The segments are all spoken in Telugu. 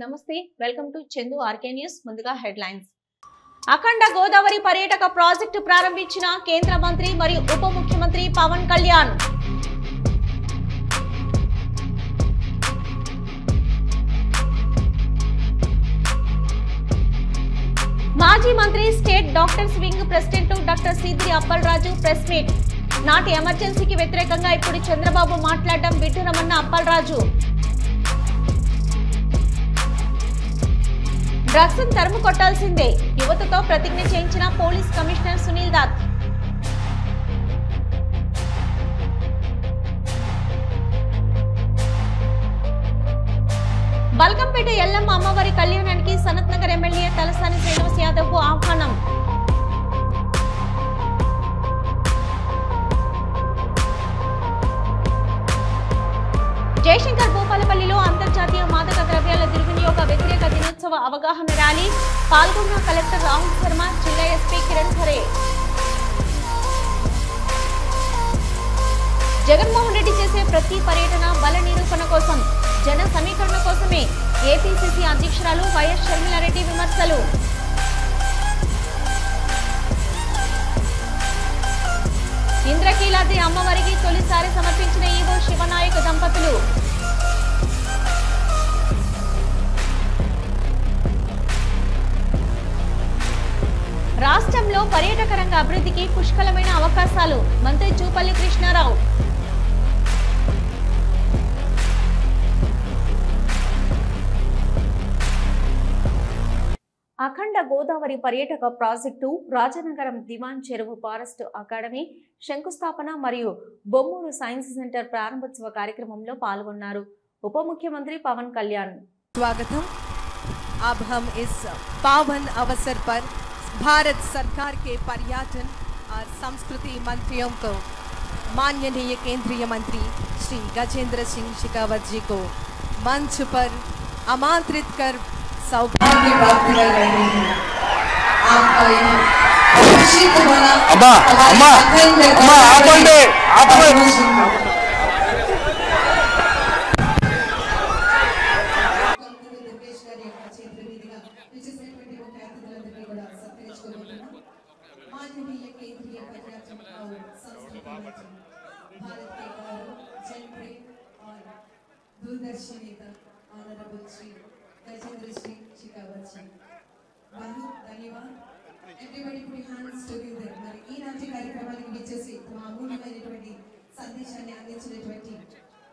నమస్తే welcome to Chandu RK news. ముందుగా హెడ్లైన్స్. అఖండ గోదావరి పర్యాటక ప్రాజెక్టు ప్రారంభించిన కేంద్ర మంత్రి మరియు ఉప ముఖ్యమంత్రి పవన్ కళ్యాణ్. మాజీ మంత్రి state doctors wing president doctor Sidri Appalaraju press meet. నాటి ఎమర్జెన్సీకి వ్యతిరేకంగా ఇప్పుడు చంద్రబాబు మాట్లాడడం విడ్డూరమన్న అప్పలరాజు. డ్రగ్స్ తరుము కొట్టాల్సిందే, యువతతో ప్రతిజ్ఞ చేయించిన పోలీస్ కమిషనర్ సునీల్ దాత్. బల్కంపేట ఎల్లమ్మ అమ్మవారి కళ్యాణానికి సనత్ నగర్ ఎమ్మెల్యే తలసాని శ్రీనివాస్ యాదవ్ కు ఆహ్వానం. జయశంకర్ భూపాలపల్లిలో అంతర్జాతీయ మాదక ద్రవ్యాల దుర్వినియోగ వ్యతిరేక దినోత్సవ అవగాహన ర్యాలీ. పాల్గొన్న కలెక్టర్ రాహుల్ శర్మ, జిల్లా ఎస్పీ కిరణ్ ఖరే. జగన్మోహన్ రెడ్డి చేసే ప్రతి పర్యటన బల నిరూపణ కోసం, జన సమీకరణ కోసమే. ఏపీసీసీ అధ్యక్షురాలు వైఎస్ షర్మిలారెడ్డి విమర్శలు. ఇంద్రకీలాద్రి అమ్మవారికి తొలిసారి సమర్పించిన ఈవో శివనాయక్ దంపతులు. రాష్ట్రంలో పర్యాటక రంగ అభివృద్ధికి పుష్కలమైన అవకాశాలు. మంత్రి జూపల్లి కృష్ణారావు. అఖండ గోదావరి పర్యాటక ప్రాజెక్టు రాజనగరం దివాన్ చెరువు ఫారెస్ట్ అకాడమీ శంకుస్థాపన మరియు బొమ్మూరు సైన్స్ సెంటర్ ప్రారంభోత్సవ కార్యక్రమంలో పాల్గొన్నారు ఉప ముఖ్యమంత్రి పవన్ కళ్యాణ్. स्वागतम। अब हम इस पावन अवसर पर भारत सरकार के पर्यटन और संस्कृति मंत्रियों को माननीय केंद्रीय मंत्री श्री गजेंद्र सिंह शेखावत जी को मंच पर आमंत्रित कर सौभाग्य प्राप्त कर रहे हैं। आपका यह अभिषेक होना माननीय केंद्रीय पर्यटन और संस्कृति मंत्री, भारत के गौरव, जनप्रिय और दूरदर्शी नेता ऑनरेबल श्री गजेंद्र सिंह शेखावत जी, बहुत धन्यवाद। Everybody put your hands together. మరి ఈనాటి కార్యక్రమానికి విచ్చేసి తమ అమూల్యమైనటువంటి సందేశాన్ని అందించినటువంటి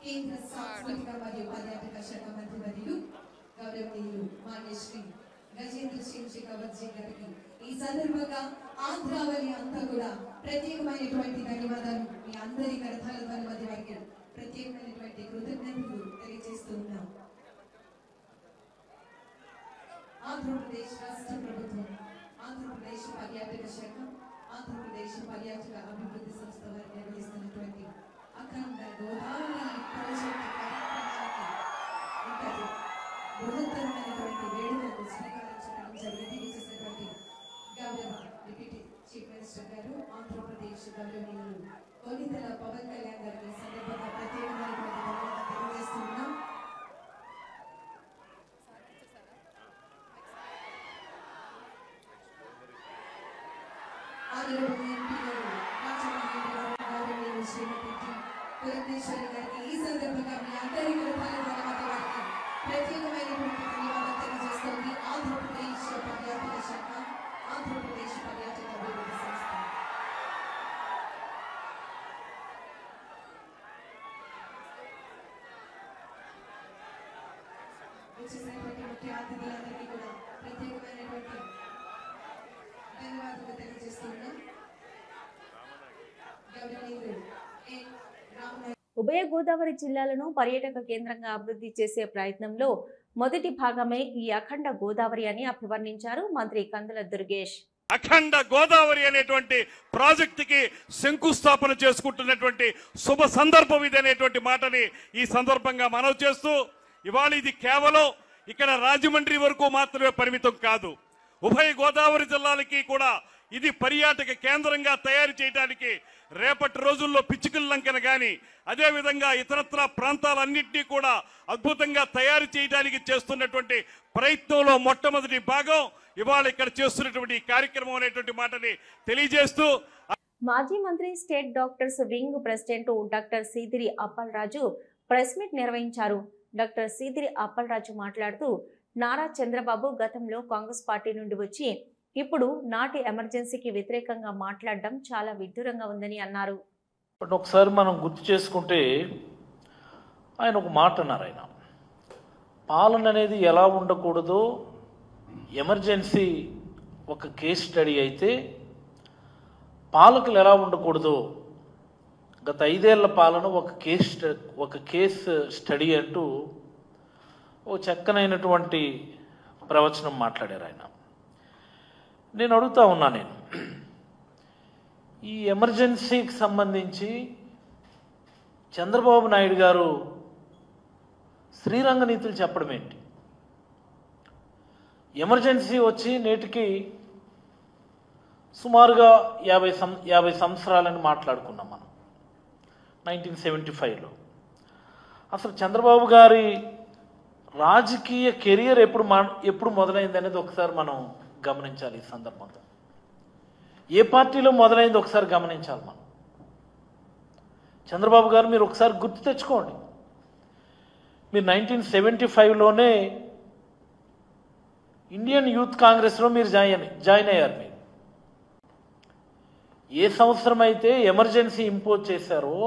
కేంద్ర సాంస్కృతిక మరియు పర్యాటక శాఖ మంత్రి వర్యులు గౌరవనీయులు మాన్య శ్రీ గజేంద్ర సింగ్ షెకావత్ జీ గారికి ఈ సందర్భంగా ఆంధ్రావళి అంతా కూడా ప్రత్యేకమైనటువంటి ధన్యవాదాలు, మీ అందరి కరతాళ ధ్వని మధ్య వారికి ప్రత్యేకమైనటువంటి కృతజ్ఞతలు తెలియజేస్తూ ఉన్నాం. ఆంధ్రప్రదేశ్ రాష్ట్ర ప్రభుత్వం, ఆంధ్రప్రదేశ్ పర్యాటక శాఖ, ఆంధ్రప్రదేశ్ పర్యాటక అభివృద్ధి సంస్థ వారు నిర్వహిస్తున్నటువంటి అఖండ గోదావరి ప్రాజెక్టు కార్యక్రమానికి ఇంతటి బృహత్తరమైనటువంటి వేడుకలకు శ్రీకారం చుట్టడం జరిగింది. చేసినటువంటి గౌరవ డిప్యూటీ చీఫ్ మినిస్టర్ గారు, ఆంధ్రప్రదేశ్ గౌరవనీయులు కొనిదెల పవన్ కళ్యాణ్ గారికి సందర్భంగా ప్రత్యేకమైనటువంటి ధన్యవాదాలు తెలియజేస్తున్నాం. ఆనరబుల్ ఎంపీ గారు గౌరవనీయులు శ్రీమతి పురంధేశ్వరి గారికి ఈ సందర్భంగా మీ అందరి కృతజ్ఞతల ధన్యవాదాలు వారికి ప్రత్యేకమైనటువంటి ధన్యవాదాలు తెలియజేస్తోంది ఆంధ్రప్రదేశ్ పర్యాటక శాఖ, ఆంధ్రప్రదేశ్ పర్యాటక అభివృద్ధి సంస్థ. వచ్చేసినటువంటి ముఖ్య అతిథులందరికీ కూడా ప్రత్యేకమైనటువంటి ధన్యవాదాలు తెలియజేస్తున్నాం. గౌరవనీయులు ఉభయ గోదావరి జిల్లాలను పర్యాటక కేంద్రంగా అభివృద్ధి చేసే ప్రయత్నంలో మొదటి భాగమే ఈ అఖండ గోదావరి అని అభివర్ణించారు మంత్రి కందుల దుర్గేష్. అఖండ గోదావరి అనేటువంటి ప్రాజెక్టుకి శంకుస్థాపన చేసుకుంటున్నటువంటి శుభ సందర్భం ఇది అనేటువంటి మాటని ఈ సందర్భంగా మనవి చేస్తూ, ఇవాళ ఇది కేవలం ఇక్కడ రాజమండ్రి వరకు మాత్రమే పరిమితం కాదు, ఉభయ గోదావరి జిల్లాలకి కూడా ఇది పర్యాటక కేంద్రంగా తయారు చేయడానికి రేపటి రోజుల్లో పిచ్చుకల లంకన కానీ అదేవిధంగా ఇతరత్ర ప్రాంతాలన్నింటినీ కూడా అద్భుతంగా తయారు చేయడానికి చేస్తున్నటువంటి ప్రయత్నంలో మొట్టమొదటి భాగం ఇవాళ ఇక్కడ చేస్తున్నటువంటి కార్యక్రమం అనేటువంటి మాటని తెలియజేస్తూ మాజీ మంత్రి state doctors wing president doctor Seediri Appalaraju press meet నిర్వహించారు. డాక్టర్ సీదిరి అప్పలరాజు మాట్లాడుతూ నారా చంద్రబాబు గతంలో కాంగ్రెస్ పార్టీ నుండి వచ్చి ఇప్పుడు నాటి ఎమర్జెన్సీకి వ్యతిరేకంగా మాట్లాడడం చాలా విడ్డూరంగా ఉందని అన్నారు. ఒకసారి మనం గుర్తు చేసుకుంటే ఆయన ఒక మాట అన్నారు. ఆయన పాలన అనేది ఎలా ఉండకూడదో ఎమర్జెన్సీ ఒక కేస్ స్టడీ అయితే పాలకులు ఎలా ఉండకూడదో గత 5 ఏళ్ల పాలన ఒక కేస్ స్టడీ అంటూ ఓ చక్కనైనటువంటి ప్రవచనం మాట్లాడారు ఆయన. నేను అడుగుతా ఉన్నా, నేను ఈ ఎమర్జెన్సీకి సంబంధించి చంద్రబాబు నాయుడు గారు శ్రీరంగ నీతులు చెప్పడం ఏంటి? ఎమర్జెన్సీ వచ్చి నేటికి సుమారుగా 50 సంవత్సరాలని మాట్లాడుకున్నాం మనం 1975లో. అసలు చంద్రబాబు గారి రాజకీయ కెరియర్ ఎప్పుడు మొదలైంది అనేది ఒకసారి మనం గమనించాలి. ఈ సందర్భంలో ఏ పార్టీలో మొదలైంది ఒకసారి గమనించాలి మనం. చంద్రబాబు గారు మీరు ఒకసారి గుర్తు తెచ్చుకోండి. మీరు 1975లోనే ఇండియన్ యూత్ కాంగ్రెస్లో మీరు జాయిన్ అయ్యారు. మీరు ఏ సంవత్సరం అయితే ఎమర్జెన్సీ ఇంపోజ్ చేశారో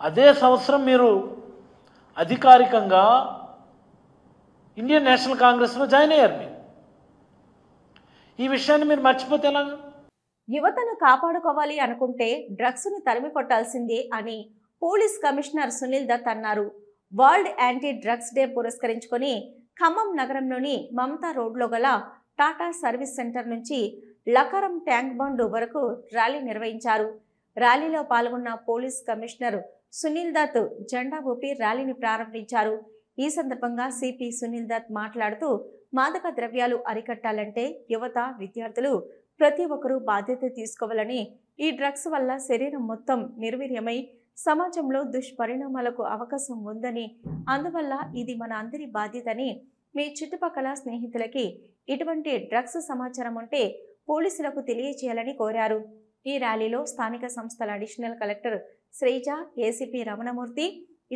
అదే సంవత్సరం మీరు అధికారికంగా ఇండియన్ నేషనల్ కాంగ్రెస్లో జాయిన్ అయ్యారు. మీరు ఈ విషయాన్ని మీరు మర్చిపోతే ఎలాగా? యువతను కాపాడుకోవాలి అనుకుంటే డ్రగ్స్ ను తరిమి కొట్టాల్సిందే అని పోలీస్ కమిషనర్ సునీల్ దత్ అన్నారు. వరల్డ్ యాంటీ డ్రగ్స్ డే పురస్కరించుకొని ఖమ్మం నగరంలోని మమతా రోడ్లో గల టాటా సర్వీస్ సెంటర్ నుంచి లకారం ట్యాంక్ బండ్ వరకు ర్యాలీ నిర్వహించారు. ర్యాలీలో పాల్గొన్న పోలీస్ కమిషనర్ సునీల్ దత్ జెండా ఊపి ర్యాలీని ప్రారంభించారు. ఈ సందర్భంగా సిపి సునీల్ దత్ మాట్లాడుతూ మాదక ద్రవ్యాలు అరికట్టాలంటే యువత, విద్యార్థులు ప్రతి ఒక్కరూ బాధ్యత తీసుకోవాలని, ఈ డ్రగ్స్ వల్ల శరీరం మొత్తం నిర్వీర్యమై సమాజంలో దుష్పరిణామాలకు అవకాశం ఉందని, అందువల్ల ఇది మన అందరి బాధ్యతని, మీ చుట్టుపక్కల స్నేహితులకి ఇటువంటి డ్రగ్స్ సమాచారం ఉంటే పోలీసులకు తెలియజేయాలని కోరారు. ఈ ర్యాలీలో స్థానిక సంస్థల additional collector Sreeja, ACP Ramanamurthy,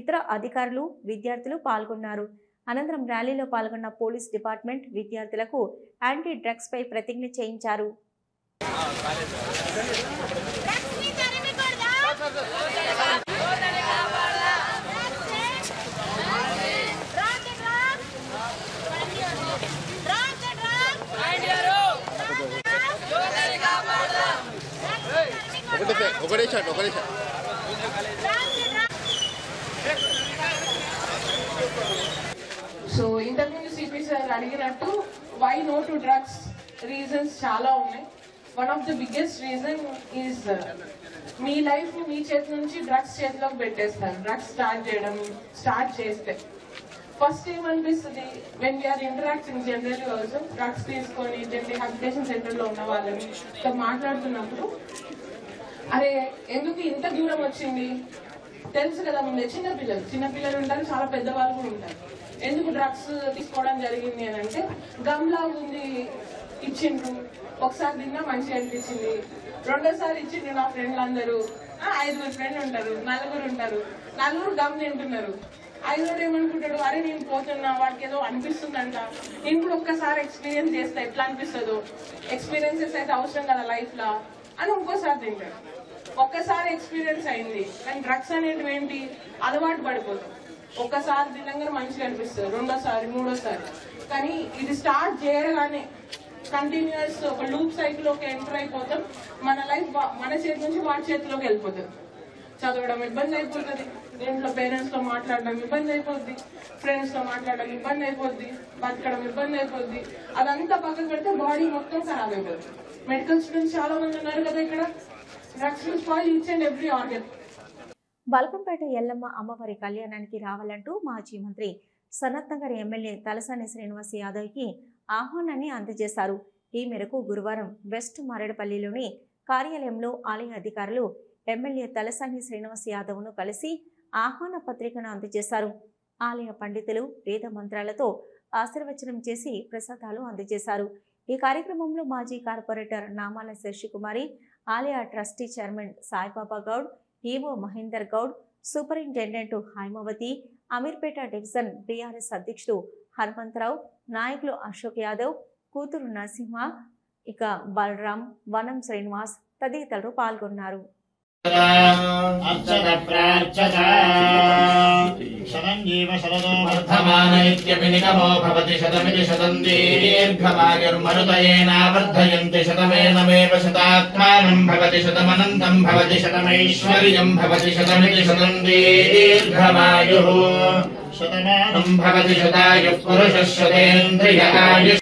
ఇతర అధికారులు, విద్యార్థులు పాల్గొన్నారు. అనంతరం ర్యాలీలో పాల్గొన్న పోలీస్ డిపార్ట్మెంట్ విద్యార్థులకు యాంటీ డ్రగ్స్ పై ప్రతిజ్ఞ చేయించారు. సో ఇంతకుముందు సిపి సార్ అడిగినట్టు why no to drugs reasons చాలా ఉన్నాయి. One of the biggest reason is మీ లైఫ్ ని మీ చేతి నుంచి డ్రగ్స్ చేతిలోకి పెట్టేస్తారు. డ్రగ్స్ స్టార్ట్ చేస్తే ఫస్ట్ ఏమనిపిస్తుంది, when we're interacting generally also drugs తీసుకొని రిహాబిలిటేషన్ సెంటర్ లో ఉన్న వాళ్ళని మాట్లాడుతున్నప్పుడు, అరే ఎందుకు ఇంత దూరం వచ్చింది తెలుసు కదా ముందే. చిన్నపిల్లలు ఉంటారు, చాలా పెద్దవాళ్ళు కూడా ఉంటారు. ఎందుకు డ్రగ్స్ తీసుకోవడం జరిగింది అని అంటే, గమ్లా ఉంది ఇచ్చిండ్రు, ఒకసారి తిన్నా మంచిగా అనిపించింది, రెండోసారి ఇచ్చిండ్రు నా ఫ్రెండ్లు అందరూ, 5 ఫ్రెండ్లు ఉంటారు, 4 ఉంటారు, 4 గమ్ తింటున్నారు. 5 ఏమనుకుంటాడు, అరే నేను పోతున్నా, వాడికి ఏదో అనిపిస్తుందంట, నేను కూడా ఒక్కసారి ఎక్స్పీరియన్స్ చేస్తా ఎట్లా అనిపిస్తుందో, ఎక్స్పీరియన్సెస్ అయితే అవసరం కదా లైఫ్ లా అని ఇంకోసారి తింటాడు. ఒక్కసారి ఎక్స్పీరియన్స్ అయింది, కానీ డ్రగ్స్ అనేటివి ఏంటి, అలవాటు పడిపోతాం. ఒక్కసారి తినగానే మంచిగా అనిపిస్తుంది, రెండోసారి, మూడోసారి. కానీ ఇది స్టార్ట్ చేయగానే కంటిన్యూస్ ఒక లూప్ సైకిల్లోకి ఎంటర్ అయిపోతాం. మన లైఫ్ మన చేతి నుంచి వాడి చేతిలోకి వెళ్ళిపోతుంది. చదవడం ఇబ్బంది అయిపోతుంది, ఇంట్లో పేరెంట్స్ తో మాట్లాడడం ఇబ్బంది అయిపోద్ది, ఫ్రెండ్స్ తో మాట్లాడడం ఇబ్బంది అయిపోద్ది, బతకడం ఇబ్బంది అయిపోద్ది. అదంతా పక్కన పెడితే బాడీ మొత్తం ఖరాబ్ అయిపోతుంది. మెడికల్ స్టూడెంట్స్ చాలా మంది ఉన్నారు కదా ఇక్కడ. Drugs will spoil each and every organ. Balkampet Yellamma అమ్మవారి కళ్యాణానికి రావాలంటూ మాజీ మంత్రి సనత్ నగర్ ఎమ్మెల్యే తలసాని శ్రీనివాస్ యాదవ్కి ఆహ్వానాన్ని అందజేశారు. ఈ మేరకు గురువారం వెస్ట్ మారేడుపల్లిలోని కార్యాలయంలో ఆలయ అధికారులు ఎమ్మెల్యే తలసాని శ్రీనివాస్ యాదవ్ను కలిసి ఆహ్వాన పత్రికను అందజేశారు. ఆలయ పండితులు వేద మంత్రాలతో ఆశీర్వచనం చేసి ప్రసాదాలు అందజేశారు. ఈ కార్యక్రమంలో మాజీ కార్పొరేటర్ నామాల శశికుమారి, ఆలయ trustee chairman Saibaba Goud, EO Mahender Goud, superintendent Haimavathi, Ameerpet division BRS అధ్యక్షుడు హనుమంతరావు, నాయకులు అశోక్ యాదవ్, కూతురు నరసింహ, ఇక బలరాం, వనం శ్రీనివాస్ తదితరులు పాల్గొన్నారు. శతమితి శతమేనమేవ శతాత్మానం భవతి శతమనంతం భవతి శతమైశ్వర్యం భవతి శతమితి శతం దీర్ఘమాయుః శతమానం భవతి శతాయుః పురుషः శతేంద్రియ ఆయుః.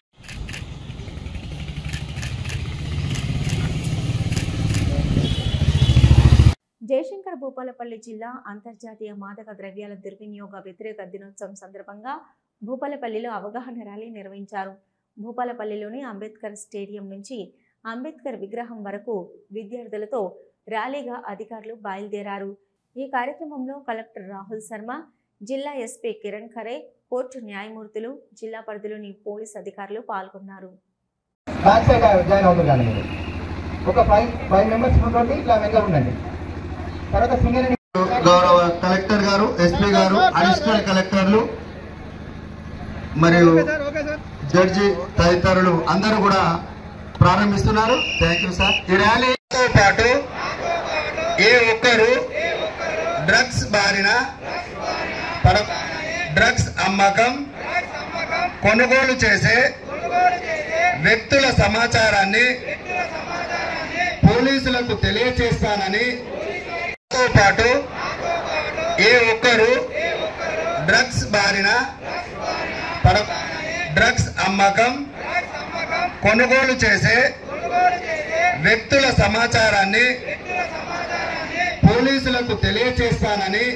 జయశంకర్ భూపాలపల్లి జిల్లా అంతర్జాతీయ మాదక ద్రవ్యాల దుర్వినియోగ వ్యతిరేక దినోత్సవం సందర్భంగా భూపాలపల్లిలో అవగాహన ర్యాలీ నిర్వహించారు. భూపాలపల్లిలోని అంబేద్కర్ స్టేడియం నుంచి అంబేద్కర్ విగ్రహం వరకు విద్యార్థులతో ర్యాలీగా అధికారులు బయలుదేరారు. ఈ కార్యక్రమంలో కలెక్టర్ రాహుల్ శర్మ, జిల్లా ఎస్పీ కిరణ్ ఖరే, కోర్టు న్యాయమూర్తులు, జిల్లా పరిధిలోని పోలీస్ అధికారులు పాల్గొన్నారు. గౌరవ కలెక్టర్ గారు, ఎస్పీ గారు, అడిషనల్ కలెక్టర్లు మరియు జడ్జి తదితరులు అందరూ కూడా ప్రారంభిస్తున్నారు. Thank you sir. ఈ ర్యాలీతో పాటు ఏ ఒక్కరు డ్రగ్స్ బారిన డ్రగ్స్ అమ్మకం, కొనుగోలు చేసే వ్యక్తుల సమాచారాన్ని పోలీసులకు తెలియజేస్తానని, పాటు ఏ ఒక్కరు డ్రగ్స్ బారిన డ్రగ్స్ అమ్మకం, కొనుగోలు చేసే వ్యక్తుల సమాచారాన్ని పోలీసులకు తెలియజేస్తానని.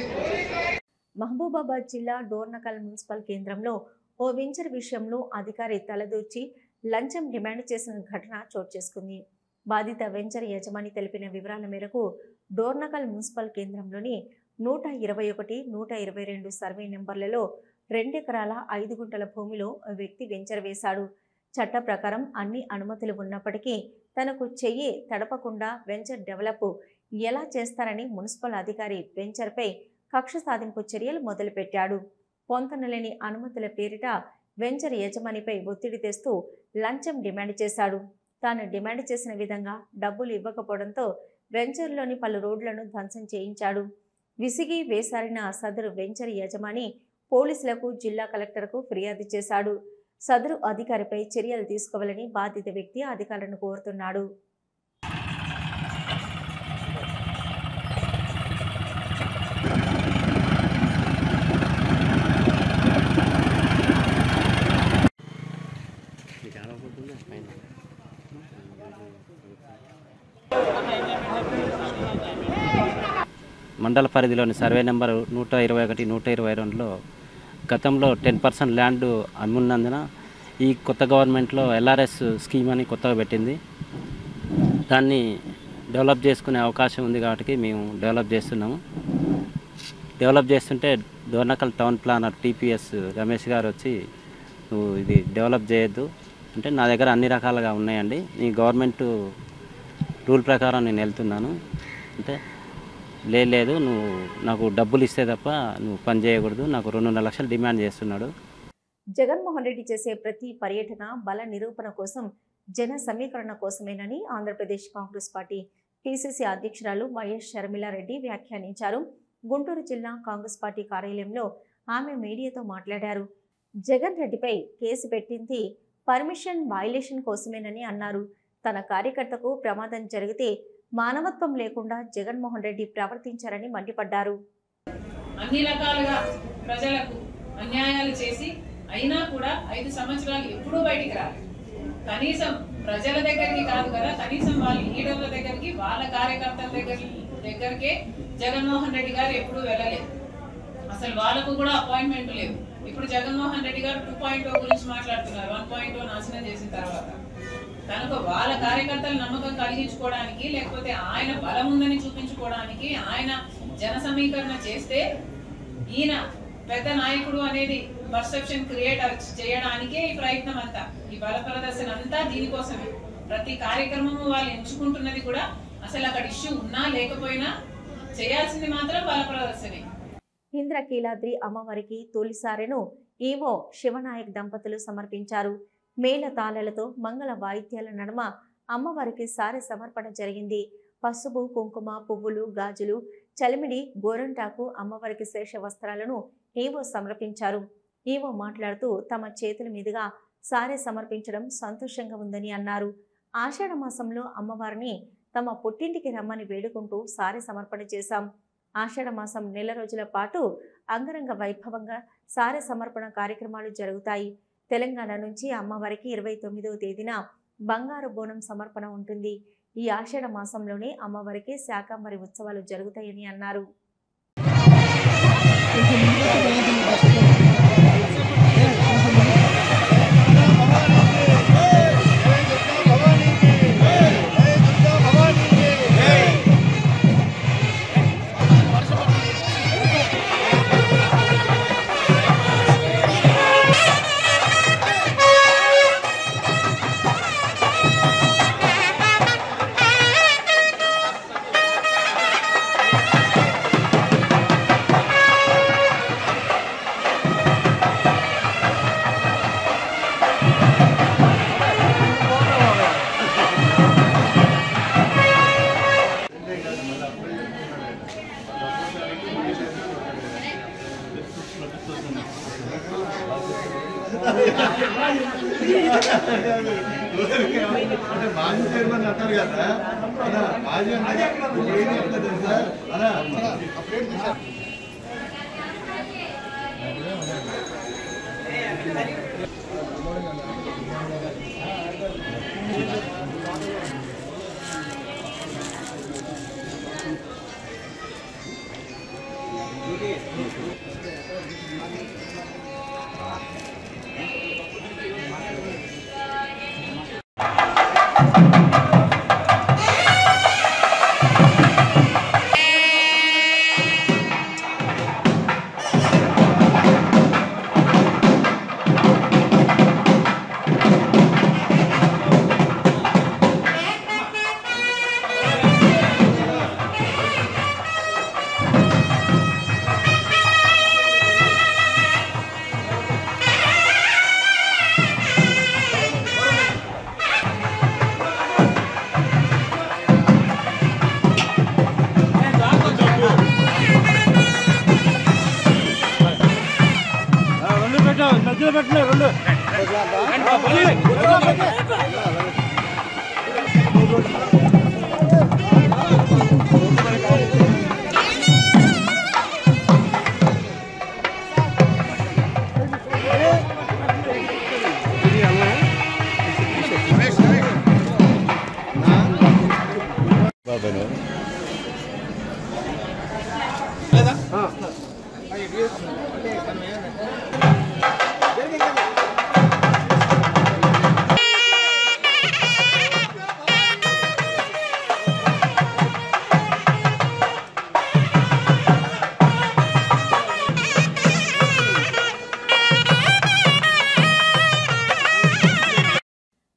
మహబూబాబాద్ జిల్లా డోర్నకల్ మున్సిపల్ కేంద్రంలో ఓ వెంచర్ విషయంలో అధికారి తలదూర్చి లంచం డిమాండ్ చేసిన ఘటన చోటు చేసుకుంది. బాధిత వెంచర్ యజమాని తెలిపిన వివరాల మేరకు డోర్నకల్ మున్సిపల్ కేంద్రంలోని 121, 122 సర్వే నెంబర్లలో 2 ఎకరాల 5 గుంటల భూమిలో వ్యక్తి వెంచర్ వేశాడు. చట్ట ప్రకారం అన్ని అనుమతులు ఉన్నప్పటికీ తనకు చెయ్యి తడపకుండా వెంచర్ డెవలప్ ఎలా చేస్తారని మున్సిపల్ అధికారి వెంచర్పై కక్ష సాధింపు చర్యలు మొదలుపెట్టాడు. పొంతనలేని అనుమతుల పేరిట వెంచర్ యజమానిపై ఒత్తిడి తెస్తూ లంచం డిమాండ్ చేశాడు. తాను డిమాండ్ చేసిన విధంగా డబ్బులు ఇవ్వకపోవడంతో వెంచర్లోని పలు రోడ్లను ధ్వంసం చేయించాడు. విసిగి వేసారిన సదరు వెంచర్ యజమాని పోలీసులకు, జిల్లా కలెక్టర్కు ఫిర్యాదు చేశాడు. సదరు అధికారిపై చర్యలు తీసుకోవాలని బాధిత వ్యక్తి అధికారులను కోరుతున్నాడు. మండల పరిధిలోని సర్వే నెంబర్ 121, 122లో గతంలో 10% ల్యాండ్ అమ్మున్నందున ఈ కొత్త గవర్నమెంట్లో ఎల్ఆర్ఎస్ స్కీమ్ అని కొత్తగా పెట్టింది. దాన్ని డెవలప్ చేసుకునే అవకాశం ఉంది కాబట్టి మేము డెవలప్ చేస్తున్నాము. డెవలప్ చేస్తుంటే Dornakal town planar TPS Ramesh గారు వచ్చి, నువ్వు ఇది డెవలప్ చేయొద్దు అంటే, నా దగ్గర అన్ని రకాలుగా ఉన్నాయండి, ఈ గవర్నమెంట్ రూల్ ప్రకారం నేను వెళ్తున్నాను అంటే, లేదు నువ్వు నాకు డబ్బులు ఇస్తే తప్ప నువ్వు పని చేయకూడదు, నాకు 2.5 లక్షలు డిమాండ్ చేస్తున్నాడు. జగన్మోహన్ రెడ్డి చేసే ప్రతి పర్యటన బల నిరూపణ కోసం, జన సమీకరణ కోసమేనని ఆంధ్రప్రదేశ్ కాంగ్రెస్ పార్టీ పిసిసి అధ్యక్షురాలు వైఎస్ షర్మిలారెడ్డి వ్యాఖ్యానించారు. గుంటూరు జిల్లా కాంగ్రెస్ పార్టీ కార్యాలయంలో ఆమె మీడియాతో మాట్లాడారు. జగన్ రెడ్డిపై కేసు పెట్టింది పర్మిషన్ వైలేషన్ కోసమేనని అన్నారు. తన కార్యకర్తకు ప్రమాదం జరిగితే మానవత్వం లేకుండా జగన్మోహన్ రెడ్డి ప్రవర్తించారని మండిపడ్డారు. అన్ని రకాలుగా ప్రజలకు అన్యాయాలు చేసి అయినా కూడా 5 సంవత్సరాలు ఎప్పుడూ బయటికి రాలేదు. కనీసం ప్రజల దగ్గరికి కాదు కదా, కనీసం వాళ్ళ లీడర్ల దగ్గరికి, వాళ్ళ కార్యకర్తల దగ్గరికే జగన్మోహన్ రెడ్డి గారు ఎప్పుడూ వెళ్ళలేదు. అసలు వాళ్ళకు కూడా అపాయింట్మెంట్ లేవు. ఇప్పుడు జగన్మోహన్ రెడ్డి గారు 2.0 గురించి మాట్లాడుతున్నారు. 1.0 నాశనం చేసిన తర్వాత కనుక వాళ్ళ కార్యకర్తల నమ్మకం కలిగించుకోవడానికి లేకపోతే ఆయన బలం ఉందని చూపించుకోవడానికి ఆయన జన సమీకరణ చేస్తే ఈయన పెద్ద నాయకుడు అనేది పర్సెప్షన్ క్రియేట్ చేయడానికే ఈ ప్రయత్నం అంతా, ఈ బల ప్రదర్శన అంతా దీనికోసమే. ప్రతి కార్యక్రమము వాళ్ళు ఎంచుకుంటున్నది కూడా అసలు అక్కడ ఇష్యూ ఉన్నా లేకపోయినా చేయాల్సింది మాత్రం బల ప్రదర్శనే. ఇంద్రకీలాద్రి అమ్మవారికి తొలిసారెను ఈవో శివనాయక్ దంపతులు సమర్పించారు. మేళ తాళలతో మంగళ వాయిద్యాల నడుమ అమ్మవారికి సారె సమర్పణ జరిగింది. పసుపు, కుంకుమ, పువ్వులు, గాజులు, చలిమిడి, గోరంటాకు, అమ్మవారికి శేష వస్త్రాలను ఈవో సమర్పించారు. ఈవో మాట్లాడుతూ తమ చేతుల మీదుగా సారె సమర్పించడం సంతోషంగా ఉందని అన్నారు. ఆషాఢ మాసంలో అమ్మవారిని తమ పుట్టింటికి రమ్మని వేడుకుంటూ సారె సమర్పణ చేశాం. ఆషాఢ మాసం నెల రోజుల పాటు అంగరంగ వైభవంగా సారె సమర్పణ కార్యక్రమాలు జరుగుతాయి. తెలంగాణ నుంచి అమ్మవారికి 29వ తేదీన బంగారు బోనం సమర్పణ ఉంటుంది. ఈ ఆషాఢ మాసంలోనే అమ్మవారికి శాకంబరి ఉత్సవాలు జరుగుతాయని అన్నారు. మాజీ చైర్మన్ అంటారు కదా అలా మాజీ అలా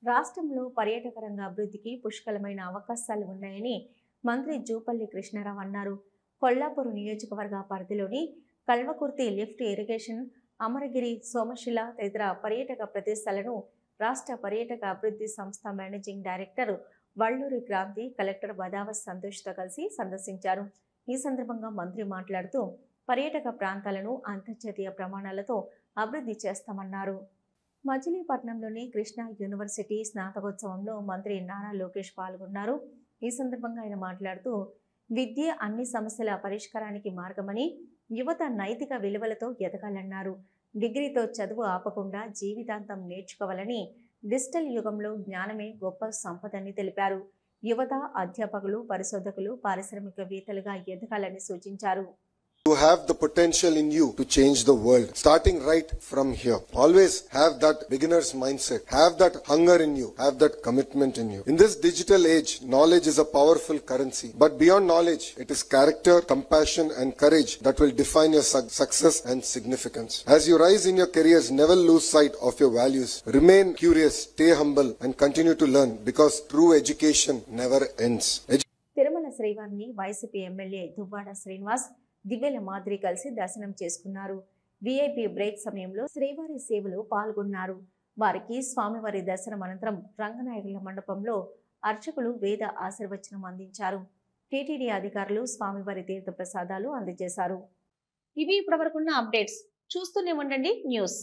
రాష్ట్రంలో పర్యాటక రంగ అభివృద్ధికి పుష్కలమైన అవకాశాలు ఉన్నాయని మంత్రి జూపల్లి కృష్ణారావు అన్నారు. కొల్లాపూర్ నియోజకవర్గ పరిధిలోని కల్వకుర్తి లిఫ్ట్ ఇరిగేషన్, అమరగిరి, సోమశిల తదితర పర్యాటక ప్రదేశాలను రాష్ట్ర పర్యాటక అభివృద్ధి సంస్థ managing director Valluri Kranthi, collector Badavath సంతోష్తో కలిసి సందర్శించారు. ఈ సందర్భంగా మంత్రి మాట్లాడుతూ పర్యాటక ప్రాంతాలను అంతర్జాతీయ ప్రమాణాలతో అభివృద్ధి చేస్తామన్నారు. మచిలీపట్నంలోని కృష్ణా యూనివర్సిటీ స్నాతకోత్సవంలో మంత్రి నారా లోకేష్ పాల్గొన్నారు. ఈ సందర్భంగా ఆయన మాట్లాడుతూ విద్య అన్ని సమస్యల పరిష్కారానికి మార్గమని, యువత నైతిక విలువలతో ఎదగాలన్నారు. డిగ్రీతో చదువు ఆపకుండా జీవితాంతం నేర్చుకోవాలని, డిజిటల్ యుగంలో జ్ఞానమే గొప్ప సంపదని తెలిపారు. యువత, అధ్యాపకులు, పరిశోధకులు, పారిశ్రామికవేత్తలుగా ఎదగాలని సూచించారు. You have the potential in you to change the world, starting right from here. Always have that beginner's mindset. Have that hunger in you. Have that commitment in you. In this digital age, knowledge is a powerful currency. But beyond knowledge, it is character, compassion, and courage that will define your success and significance. As you rise in your careers, never lose sight of your values. Remain curious, stay humble, and continue to learn, because true education never ends. Tirumala శ్రీవారిని వైసీపీ ఎమ్మెల్యే దువ్వాడ శ్రీనివాస్, దివ్యల మాదిరి కలిసి దర్శనం చేసుకున్నారు. విఐపి బ్రేక్ సమయంలో శ్రీవారి సేవలో పాల్గొన్నారు. వారికి స్వామివారి దర్శనం అనంతరం రంగనాయకుల మండపంలో అర్చకులు వేద ఆశీర్వచనం అందించారు. టీటీడీ అధికారులు స్వామివారి తీర్థ ప్రసాదాలు అందజేశారు. ఇవి ఇప్పటివరకున్న అప్డేట్స్. చూస్తూనే ఉండండి న్యూస్.